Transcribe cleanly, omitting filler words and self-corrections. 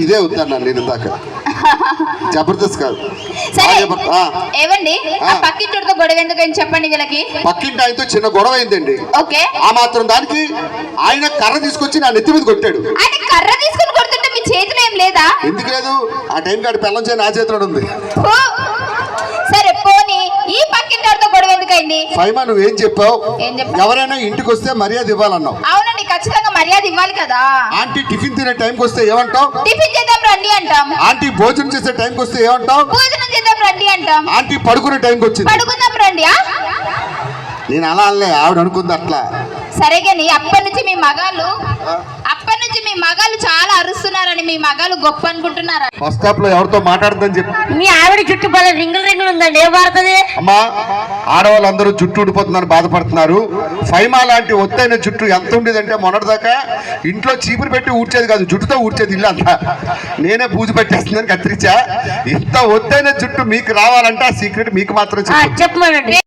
ఇదే వద్దన్నా నేను ఇందాక జబర్దస్త్ కాదు. సరే ఏవండి పక్కింటితో గొడవ ఎందుకని చెప్పండి వీళ్ళకి. పక్కింటి ఆయనతో చిన్న గొడవ అయిందండి. ఓకే. ఆ మాత్రం దానికి ఆయన కర్ర తీసుకొచ్చి నా నెత్తి మీద కొట్టాడు. ఆయన కర్ర తీసుకుని కొడుతుంటే మీ చేతిలో ఏం లేదా? ఎందుకు లేదు? ఆ టైం కాడి పెళ్ళం చేయ నా చేతిలో ఉంది. సరే పోనీ ఈ పక్కింటితో గొడవ ఎందుకైంది? ఫైమా నువ్వేం చెప్పావు? ఎవరైనా ఇంటికి వస్తే మర్యాద ఇవ్వాలన్నావు. అవునండి, ఖచ్చితంగా మర్యాద ఇవ్వాలి కదా. ఆంటీ టిఫిన్ తినే టైంకి వస్తే ఏమంటావు? టిఫిన్ చేద్దాం రండి అంటాం. ఆంటీ భోజనం చేసే టైంకి వస్తే ఏమంటావు? భోజనం చేద్దాం రండి అంటాం. ఆంటీ పడుకునే టైంకి వచ్చింది పడుకుందాం రండి. నేను అలా అనలే, ఆవిడ అనుకుంది అట్లా. సరే కానీ అప్పటి నుంచి మీ మగాళ్ళు చాలా అరుస్తున్నారని మీ మగాళ్ళు గొప్ప అనుకుంటున్నారా? బస్ స్టాప్ లో ఎవరితో మాట్లాడదని చెప్పి మీ ఆవిడ చుట్టూ పలు రింగులు ఉందండి, ఏం వాడుతుంది? అమ్మా, ఆడవాళ్ళందరూ జుట్టు ఊడిపోతుందని బాధపడుతున్నారు. ఫైమా లాంటి ఒత్తైన జుట్టు ఎంత ఉండేదంటే మొన్నటిదాకా ఇంట్లో చీపురు పెట్టి ఊడ్చేది కాదు, జుట్టుతో ఊడ్చేది ఇల్లు అంతా. నేనే పూజ పెట్టేస్తుందని కత్తిరించా. ఇంత ఒత్తైన జుట్టు మీకు రావాలంటే ఆ సీక్రెట్ మీకు మాత్రం చెప్పమనండి.